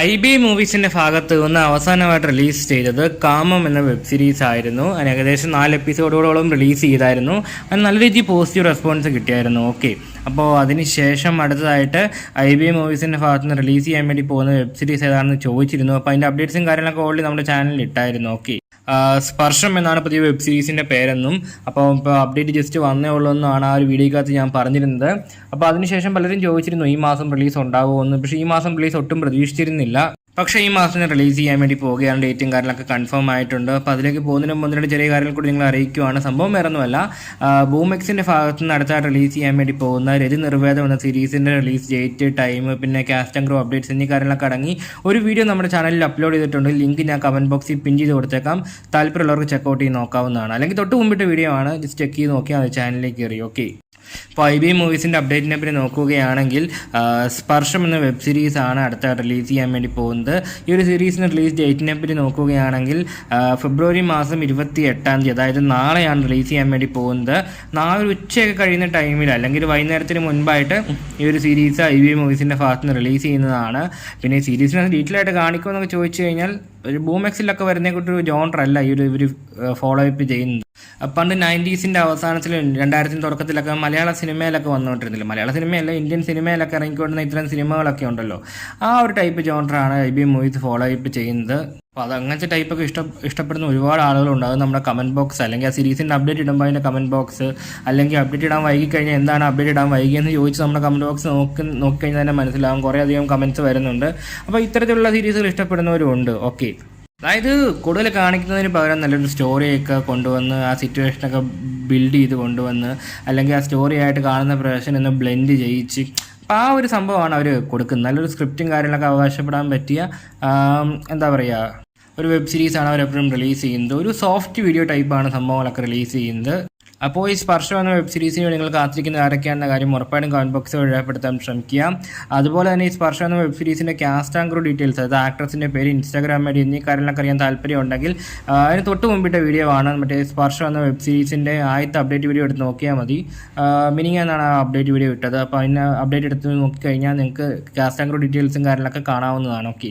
IB മൂവീസിന്റെ ഭാഗത്ത് നിന്ന് അവസാനമായിട്ട് റിലീസ് ചെയ്തത് കാമം എന്ന വെബ് സീരീസ് ആയിരുന്നു. അതിന് ഏകദേശം 4 എപ്പിസോഡുകളോളം റിലീസ് ചെയ്തായിരുന്നു. അതിന് നല്ല രീതിയിൽ പോസിറ്റീവ് റെസ്പോൺസ് കിട്ടിയായിരുന്നു. ഓക്കെ, അപ്പോൾ അതിനുശേഷം അടുത്തതായിട്ട് IB മൂവീസിന്റെ ഭാഗത്ത് നിന്ന് റിലീസ് ചെയ്യാൻ വേണ്ടി പോകുന്ന വെബ് സീരീസ് ഏതാണെന്ന് ചോദിച്ചിരുന്നു. അപ്പോൾ അതിൻ്റെ അപ്ഡേറ്റ്സും കാര്യങ്ങളൊക്കെ ഓൾറെഡി നമ്മുടെ ചാനലിൽ ഇട്ടായിരുന്നു. ഓക്കെ, സ്പർശം എന്നാണ് പുതിയ വെബ് സീരീസിൻ്റെ പേരെന്നും. അപ്പോൾ ഇപ്പോൾ അപ്ഡേറ്റ് ജസ്റ്റ് വന്നേ ഉള്ളൂ എന്നാണ് ആ ഒരു വീഡിയോക്കകത്ത് ഞാൻ പറഞ്ഞിരുന്നത്. അപ്പോൾ അതിനുശേഷം പലരും ചോദിച്ചിരുന്നു ഈ മാസം റിലീസ് ഉണ്ടാവുമോ എന്ന്. പക്ഷേ ഈ മാസം റിലീസ് ഒട്ടും പ്രതീക്ഷിച്ചിരുന്നില്ല. പക്ഷേ ഈ മാസം റിലീസ് ചെയ്യാൻ വേണ്ടി പോവുകയാണ്. ഡേറ്റും കാര്യങ്ങളൊക്കെ കൺഫേം ആയിട്ടുണ്ട്. അപ്പോൾ അതിലേക്ക് പോകുന്നതിന് മുമ്പ് 2 ചെറിയ കാര്യങ്ങൾ കൂടി നിങ്ങൾ അറിയിക്കുവാണ്. സംഭവം വേറൊന്നുമല്ല, ബൂമെക്സിൻ്റെ ഭാഗത്ത് നിന്ന് അടുത്തായിട്ട് റിലീസ് ചെയ്യാൻ വേണ്ടി പോകുന്ന രതി നിർവേദം എന്ന സീരീസിൻ്റെ റിലീസ് ഡേറ്റ്, ടൈം, പിന്നെ കാസ്റ്റ് ആൻഡ് ക്രൂ അപ്ഡേറ്റ്സ് എന്നീ കാര്യങ്ങളൊക്കെ അടങ്ങി ഒരു വീഡിയോ നമ്മുടെ ചാനലിൽ അപ്ലോഡ് ചെയ്തിട്ടുണ്ട്. ലിങ്ക് ഞാൻ കമൻറ്റ് ബോക്സിൽ പിൻ ചെയ്ത് കൊടുത്തേക്കാം. താല്പര്യമുള്ളവർക്ക് ചെക്കൗട്ട് ചെയ്ത് നോക്കാവുന്നതാണ്. അല്ലെങ്കിൽ തൊട്ട് മുമ്പിട്ട് വീഡിയോ ആണ്, ജസ്റ്റ് ചെക്ക് ചെയ്ത് നോക്കിയാൽ അത് ചാനലിലേക്ക് കയറി. ഓക്കെ, ഇപ്പോൾ IB മൂവീസിൻ്റെ അപ്ഡേറ്റിനെ പറ്റി നോക്കുകയാണെങ്കിൽ സ്പർശം എന്ന വെബ് സീരീസ് ആണ് അടുത്ത റിലീസ് ചെയ്യാൻ വേണ്ടി പോകുന്നത്. ഈ ഒരു സീരീസിൻ്റെ റിലീസ് ഡേറ്റിനെ പറ്റി നോക്കുകയാണെങ്കിൽ ഫെബ്രുവരി മാസം 28-ാം തീയതി, അതായത് നാളെയാണ് റിലീസ് ചെയ്യാൻ വേണ്ടി പോകുന്നത്. നാളെ ഉച്ചയൊക്കെ കഴിയുന്ന ടൈമിൽ അല്ലെങ്കിൽ വൈകുന്നേരത്തിന് മുൻപായിട്ട് ഈ ഒരു സീരീസ് IB മൂവീസിൻ്റെ ഭാഗത്ത് നിന്ന് റിലീസ് ചെയ്യുന്നതാണ്. പിന്നെ ഈ സീരീസിനെ ഡീറ്റെയിൽ ആയിട്ട് കാണിക്കുമെന്നൊക്കെ ചോദിച്ചു കഴിഞ്ഞാൽ ഒരു ബൂമെക്സിലൊക്കെ വരുന്നതിനെക്കുറിച്ച് ഒരു ജോണറല്ല ഇവർ ഫോളോ അപ്പ് ചെയ്യുന്നത്. പണ്ട് 90s അവസാനത്തിൽ 2000 തുടക്കത്തിലൊക്കെ മലയാള സിനിമയിലൊക്കെ വന്നുകൊണ്ടിരുന്നില്ല. മലയാള സിനിമയല്ല, ഇന്ത്യൻ സിനിമയിലൊക്കെ ഇറങ്ങിക്കൊണ്ടിരുന്ന ഇത്തരം സിനിമകളൊക്കെ ഉണ്ടല്ലോ, ആ ഒരു ടൈപ്പ് ജോണറാണ് IB മൂവീസ് ഫോളോ അപ്പ് ചെയ്യുന്നത്. അപ്പോൾ അത് അങ്ങനത്തെ ടൈപ്പൊക്കെ ഇഷ്ടപ്പെടുന്ന ഒരുപാട് ആളുകളുണ്ടാകും നമ്മുടെ കമൻറ്റ് ബോക്സ്, അല്ലെങ്കിൽ ആ സീരീസിൻ്റെ അപ്ഡേറ്റ് ഇടുമ്പോൾ അതിൻ്റെ കമൻറ്റ് ബോക്സ്, അല്ലെങ്കിൽ അപ്ഡേറ്റ് ഇടാൻ വൈകിക്കഴിഞ്ഞാൽ എന്താണ് അപ്ഡേറ്റ് ഇടാൻ വൈകിയെന്ന് ചോദിച്ച് നമ്മുടെ കമൻറ്റ് ബോക്സ് നോക്കിക്കഴിഞ്ഞാൽ തന്നെ മനസ്സിലാവും. കുറേയധികം കമൻറ്റ്സ് വരുന്നുണ്ട്. അപ്പോൾ ഇത്തരത്തിലുള്ള സീരീസുകൾ ഇഷ്ടപ്പെടുന്നവരും ഉണ്ട്. ഓക്കെ, അതായത് കൂടുതൽ കാണിക്കുന്നതിന് പകരം നല്ലൊരു സ്റ്റോറിയൊക്കെ കൊണ്ടുവന്ന് ആ സിറ്റുവേഷനൊക്കെ ബിൽഡ് ചെയ്ത് കൊണ്ടുവന്ന്, അല്ലെങ്കിൽ ആ സ്റ്റോറി ആയിട്ട് കാണുന്ന പ്രവേശനം ഒന്ന് ബ്ലെൻഡ് ചെയ്യിച്ച്, അപ്പോൾ ആ ഒരു സംഭവമാണ് അവർ കൊടുക്കുന്നത്. നല്ലൊരു സ്ക്രിപ്റ്റും കാര്യങ്ങളൊക്കെ അവകാശപ്പെടാൻ പറ്റിയ എന്താ പറയുക ഒരു വെബ് സീരീസാണ് അവരെപ്പോഴും റിലീസ് ചെയ്യുന്നത്. ഒരു സോഫ്റ്റ് വീഡിയോ ടൈപ്പാണ് സംഭവങ്ങളൊക്കെ റിലീസ് ചെയ്യുന്നത്. അപ്പോൾ ഈ സ്പർശം എന്ന വെബ് സീരീസിന് നിങ്ങൾ കാത്തിരിക്കുന്ന ആരൊക്കെയാണെന്ന കാര്യം ഉറപ്പായിട്ടും കമൻറ്റ് ബോക്സിൽ രേഖപ്പെടുത്താൻ ശ്രമിക്കുക. അതുപോലെ തന്നെ ഈ സ്പർശം എന്ന വെബ് സീരീസിൻ്റെ കാസ്റ്റ് ആൻഡ് ക്രൂ ഡീറ്റെയിൽസ്, അതായത് ആക്ട്രസിൻ്റെ പേര്, ഇൻസ്റ്റാഗ്രാം ഐഡി എന്നീ കാര്യങ്ങളൊക്കെ അറിയാൻ താല്പര്യം ഉണ്ടെങ്കിൽ അതിന് തൊട്ട് മുമ്പിട്ട വീഡിയോ ആണ്. മറ്റേ സ്പർശം എന്ന വെബ് സീരീസിൻ്റെ ആദ്യത്തെ അപ്ഡേറ്റ് വീഡിയോ എടുത്ത് നോക്കിയാൽ മതി. മിനിങ് എന്നാണ് ആ അപ്ഡേറ്റ് വീഡിയോ ഇട്ടത്. അപ്പോൾ അതിന് അപ്ഡേറ്റ് എടുത്ത് നോക്കിക്കഴിഞ്ഞാൽ നിങ്ങൾക്ക് കാസ്റ്റ് ആൻഡ് ക്രൂ ഡീറ്റെയിൽസും കാര്യങ്ങളൊക്കെ കാണാവുന്നതാണ്. ഓക്കെ.